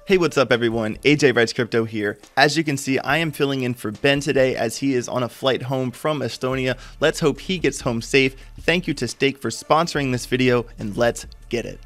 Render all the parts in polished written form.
Hey, what's up everyone? AJ Writes Crypto here. As you can see, I am filling in for Ben today as he is on a flight home from Estonia. Let's hope he gets home safe. Thank you to Stake for sponsoring this video, and let's get it.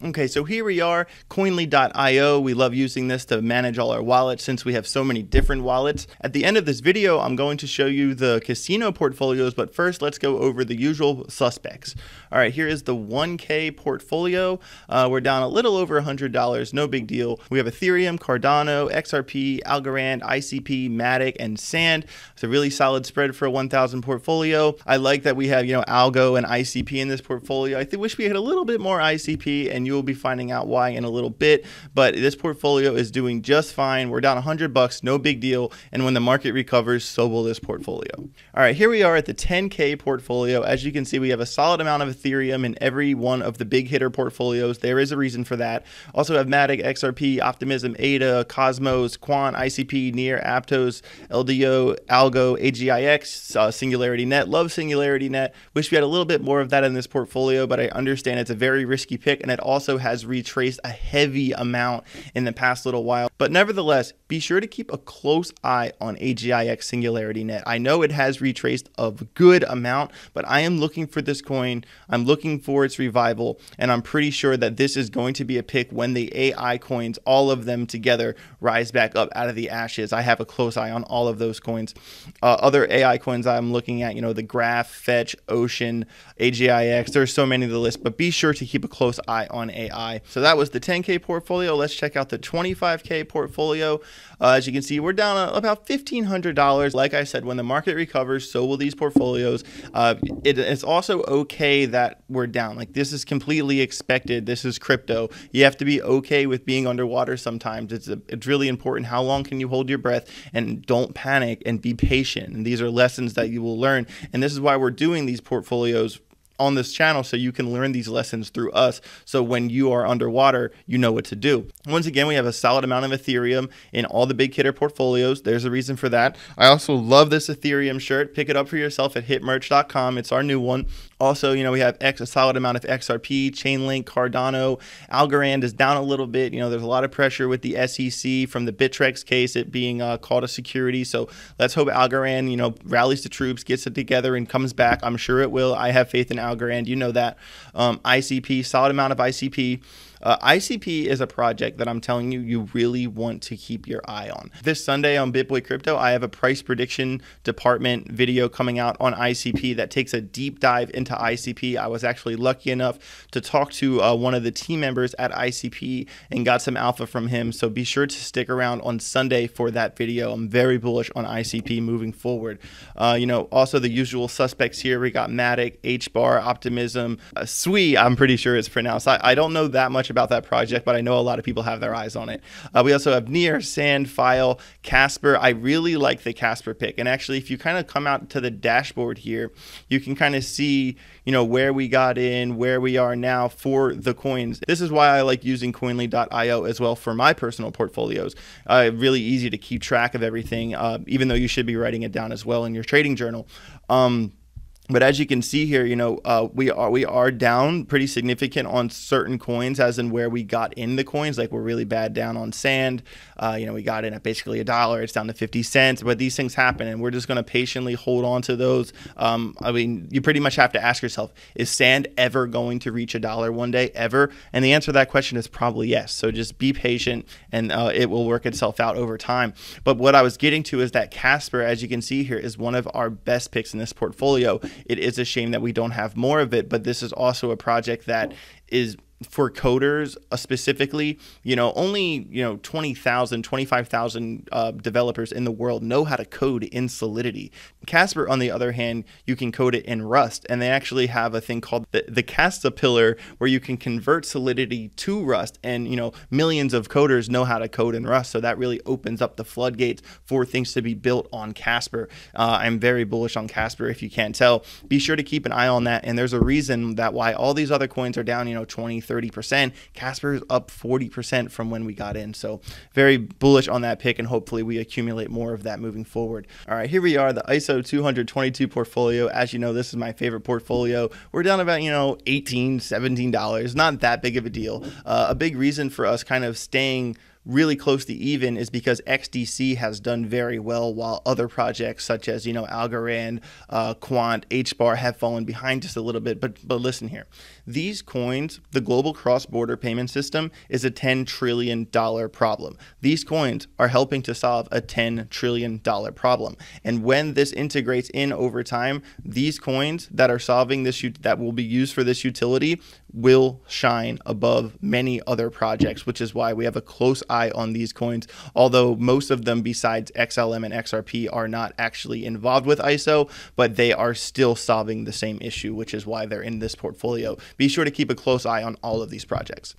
Okay, so here we are, Coinly.io. We love using this to manage all our wallets since we have so many different wallets. At the end of this video, I'm going to show you the casino portfolios, but first let's go over the usual suspects. All right, here is the 1K portfolio. We're down a little over $100, no big deal. We have Ethereum, Cardano, XRP, Algorand, ICP, Matic, and Sand. It's a really solid spread for a 1,000 portfolio. I like that we have, Algo and ICP in this portfolio. I wish we had a little bit more ICP, and you'll be finding out why in a little bit, but this portfolio is doing just fine. We're down $100, no big deal, and when the market recovers, so will this portfolio. All right, here we are at the 10K portfolio. As you can see, we have a solid amount of Ethereum in every one of the big hitter portfolios. There is a reason for that. Also have Matic, XRP, Optimism, ADA, Cosmos, Quant, ICP, Near, Aptos, LDO, Algo, AGIX, Singularity Net. Love Singularity Net. Wish we had a little bit more of that in this portfolio, but I understand it's a very risky pick, and it also has retraced a heavy amount in the past little while. But nevertheless, be sure to keep a close eye on AGIX Singularity Net. I know it has retraced a good amount, but I am looking for this coin. I'm looking for its revival, and I'm pretty sure that this is going to be a pick when the AI coins, all of them together, rise back up out of the ashes. I have a close eye on all of those coins. Other AI coins I'm looking at, the Graph, Fetch, Ocean, AGIX. There's so many of the list, but be sure to keep a close eye on AI. So that was the 10K portfolio. Let's check out the 25K portfolio. As you can see, we're down about $1,500. Like I said, when the market recovers, so will these portfolios. It's also okay that we're down. Like, this is completely expected. This is crypto. You have to be okay with being underwater sometimes. It's really important. How long can you hold your breath? And don't panic and be patient. And these are lessons that you will learn. And this is why we're doing these portfolios on this channel, so you can learn these lessons through us, so when you are underwater, you know what to do. Once again, we have a solid amount of Ethereum in all the big hitter portfolios. There's a reason for that. I also love this Ethereum shirt. Pick it up for yourself at hitmerch.com. It's our new one. Also, we have a solid amount of XRP, Chainlink, Cardano. Algorand is down a little bit. There's a lot of pressure with the SEC from the Bittrex case, it being called a security. So let's hope Algorand, rallies the troops, gets it together, and comes back. I'm sure it will. I have faith in Algorand, that. ICP, solid amount of ICP. ICP is a project that I'm telling you, you really want to keep your eye on. This Sunday on BitBoy Crypto, I have a price prediction department video coming out on ICP that takes a deep dive into ICP. I was actually lucky enough to talk to one of the team members at ICP and got some alpha from him. So be sure to stick around on Sunday for that video. I'm very bullish on ICP moving forward. Also the usual suspects here. We got Matic, HBAR, Optimism, Sui, I'm pretty sure it's pronounced. I don't know that much about that project, but I know a lot of people have their eyes on it. We also have Near, Sand, File, Casper. I really like the Casper pick. And actually, if you kind of come out to the dashboard here, you can kind of see, where we got in, where we are now for the coins. This is why I like using Coinly.io as well for my personal portfolios. Really easy to keep track of everything, even though you should be writing it down as well in your trading journal. But as you can see here, we are down pretty significant on certain coins, as in where we got in the coins. Like, we're really bad down on Sand. We got in at basically $1. It's down to 50 cents. But these things happen, and we're just going to patiently hold on to those. You pretty much have to ask yourself, is Sand ever going to reach $1 one day, ever? And the answer to that question is probably yes. So just be patient, and it will work itself out over time. But what I was getting to is that Casper, as you can see here, is one of our best picks in this portfolio. It is a shame that we don't have more of it, but this is also a project that is for coders specifically, only 20,000, 25,000 developers in the world know how to code in Solidity. Casper, on the other hand, you can code it in Rust, and they actually have a thing called the Castapilar, where you can convert Solidity to Rust, and millions of coders know how to code in Rust, so that really opens up the floodgates for things to be built on Casper. I'm very bullish on Casper, if you can't tell. Be sure to keep an eye on that, and there's a reason that why all these other coins are down 20, 30%. Casper is up 40% from when we got in, so very bullish on that pick, and hopefully we accumulate more of that moving forward. All right, here we are, the ISO 222 portfolio. As you know, this is my favorite portfolio. We're down about $18, $17, not that big of a deal. A big reason for us kind of staying really close to even is because XDC has done very well, while other projects such as Algorand, Quant, HBAR have fallen behind just a little bit. But listen here, these coins, the global cross-border payment system is a $10 trillion problem. These coins are helping to solve a $10 trillion problem, and when this integrates in over time, these coins that are solving this, that will be used for this utility, will shine above many other projects, which is why we have a close eye on these coins, although most of them besides XLM and XRP are not actually involved with ISO, but they are still solving the same issue, which is why they're in this portfolio. Be sure to keep a close eye on all of these projects.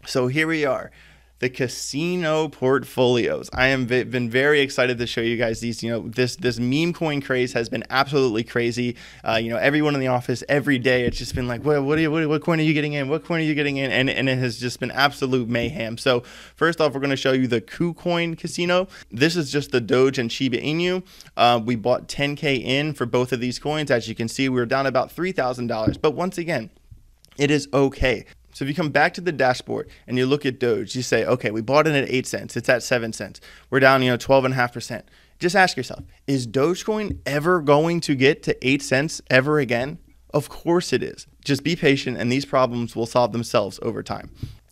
So here we are, the casino portfolios. I have been very excited to show you guys these. This meme coin craze has been absolutely crazy. Everyone in the office every day, it's just been like, what coin are you getting in? What coin are you getting in? And it has just been absolute mayhem. So first off, we're going to show you the KuCoin casino. This is just the Doge and Shiba Inu. We bought 10K in for both of these coins. As you can see, we were down about $3,000. But once again, it is okay. So if you come back to the dashboard and you look at Doge, you say, okay, we bought it at 8 cents. It's at 7 cents. We're down, 12.5%. Just ask yourself, is Dogecoin ever going to get to 8 cents ever again? Of course it is. Just be patient, and these problems will solve themselves over time.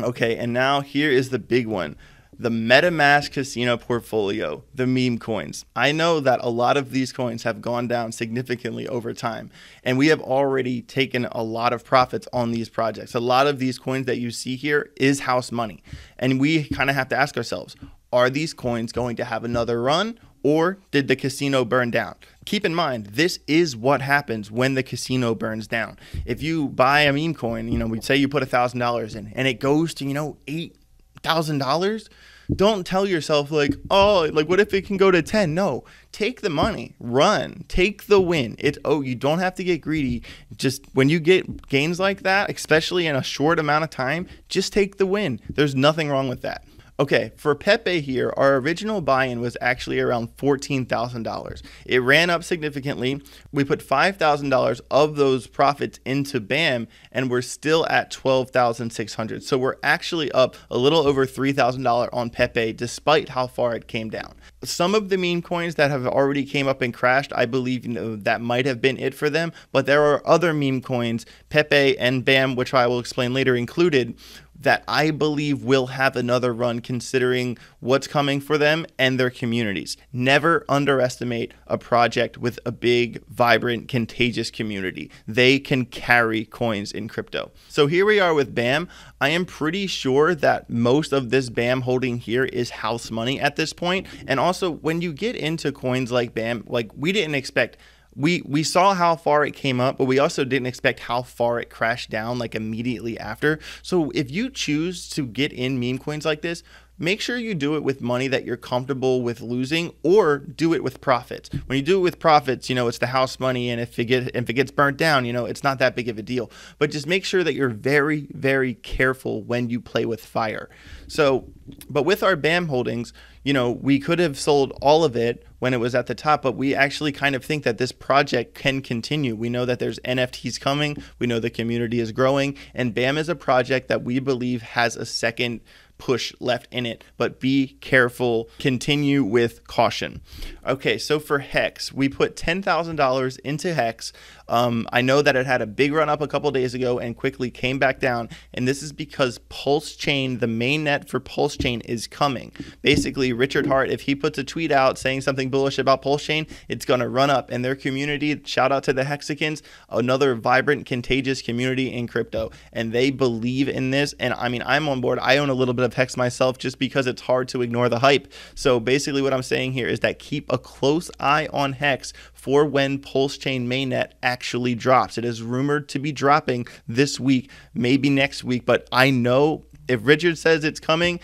Okay, and now here is the big one. The MetaMask casino portfolio, the meme coins. I know that a lot of these coins have gone down significantly over time, and we have already taken a lot of profits on these projects. A lot of these coins that you see here is house money, and we kind of have to ask ourselves, are these coins going to have another run, or did the casino burn down? Keep in mind, this is what happens when the casino burns down. If you buy a meme coin, we'd say you put $1,000 in, and it goes to, $8,000, don't tell yourself what if it can go to 10? No, take the money, run, take the win. You don't have to get greedy. Just when you get gains like that, especially in a short amount of time, just take the win. There's nothing wrong with that. Okay, for Pepe here, our original buy-in was actually around $14,000. It ran up significantly. We put $5,000 of those profits into BAM, and we're still at $12,600. So we're actually up a little over $3,000 on Pepe, despite how far it came down. Some of the meme coins that have already came up and crashed, I believe that might have been it for them, but there are other meme coins, Pepe and BAM, which I will explain later included, that I believe will have another run considering what's coming for them and their communities. Never underestimate a project with a big, vibrant, contagious community. They can carry coins in crypto. So here we are with BAM. I am pretty sure that most of this BAM holding here is house money at this point. And also, when you get into coins like BAM, we didn't expect. We saw how far it came up, but we also didn't expect how far it crashed down immediately after. So if you choose to get in meme coins like this, make sure you do it with money that you're comfortable with losing, or do it with profits. When you do it with profits, it's the house money, and if it gets burnt down, it's not that big of a deal. But just make sure that you're very, very careful when you play with fire. So But with our BAM holdings, you know, we could have sold all of it when it was at the top, but we actually kind of think that this project can continue. We know that there's NFTs coming. We know the community is growing, and BAM is a project that we believe has a second push left in it, but be careful, continue with caution. Okay, so for Hex, we put $10,000 into Hex. I know that it had a big run up a couple days ago and quickly came back down, and this is because Pulse Chain, the main net for Pulse Chain, is coming. Basically, Richard Hart, if he puts a tweet out saying something bullish about Pulse Chain, it's going to run up, and their community, shout out to the Hexicans, another vibrant, contagious community in crypto, and they believe in this. And I mean, I'm on board. I own a little bit of Hex myself just because it's hard to ignore the hype. So basically what I'm saying here is that keep a close eye on Hex for when Pulse Chain mainnet actually drops. It is rumored to be dropping this week, maybe next week, but I know if Richard says it's coming,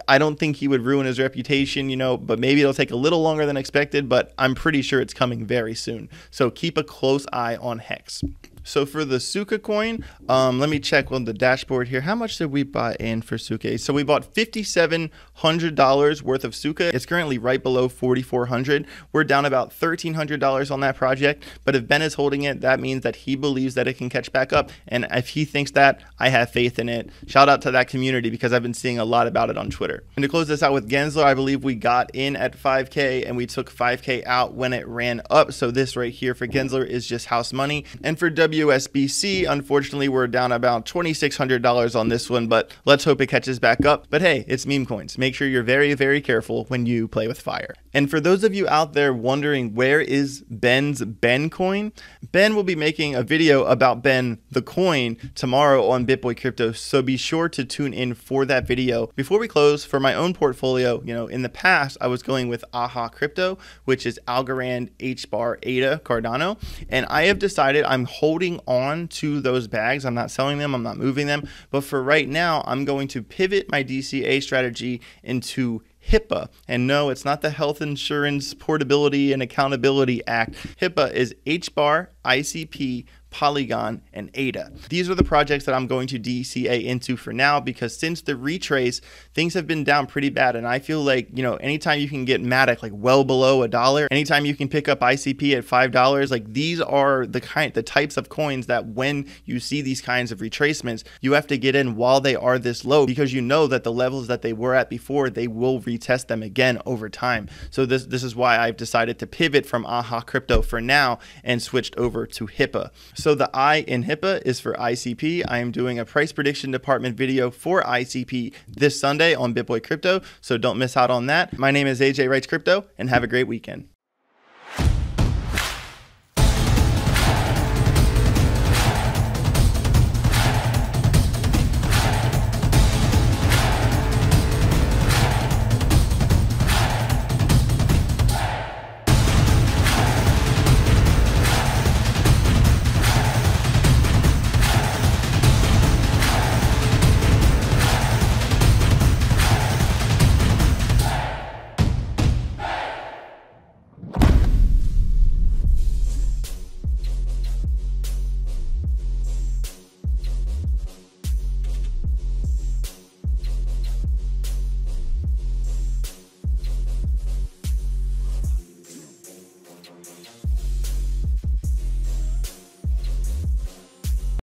I don't think he would ruin his reputation, you know, but maybe it'll take a little longer than expected, but I'm pretty sure it's coming very soon. So keep a close eye on Hex. So for the Suka coin, let me check on the dashboard here. How much did we buy in for Suka? So we bought $5,700 worth of Suka. It's currently right below $4,400. We're down about $1,300 on that project. But if Ben is holding it, that means that he believes that it can catch back up. And if he thinks that, I have faith in it. Shout out to that community because I've been seeing a lot about it on Twitter. And to close this out with Gensler, I believe we got in at 5K and we took 5K out when it ran up. So this right here for Gensler is just house money. And for WSBC, unfortunately, we're down about $2,600 on this one, but let's hope it catches back up. But hey, it's meme coins. Make sure you're very, very careful when you play with fire. And for those of you out there wondering where is Ben's Ben coin, Ben will be making a video about Ben the coin tomorrow on BitBoy Crypto, so be sure to tune in for that video. Before we close, for my own portfolio, you know, in the past, I was going with AHA Crypto, which is Algorand, HBAR, ADA, Cardano, and I have decided I'm holding on to those bags. I'm not selling them. I'm not moving them. But for right now, I'm going to pivot my DCA strategy into HIPAA. And no, it's not the Health Insurance Portability and Accountability Act. HIPAA is HBAR, ICP, Polygon, and ADA. These are the projects that I'm going to DCA into for now because since the retrace, things have been down pretty bad. And I feel like, you know, anytime you can get Matic like well below $1, anytime you can pick up ICP at $5, like these are the types of coins that when you see these kinds of retracements, you have to get in while they are this low because you know that the levels that they were at before, they will retest them again over time. So this is why I've decided to pivot from AHA Crypto for now and switched over to HIPAA. So the I in HIPAA is for ICP. I am doing a price prediction department video for ICP this Sunday on BitBoy Crypto, so don't miss out on that. My name is AJ Writes Crypto, and have a great weekend.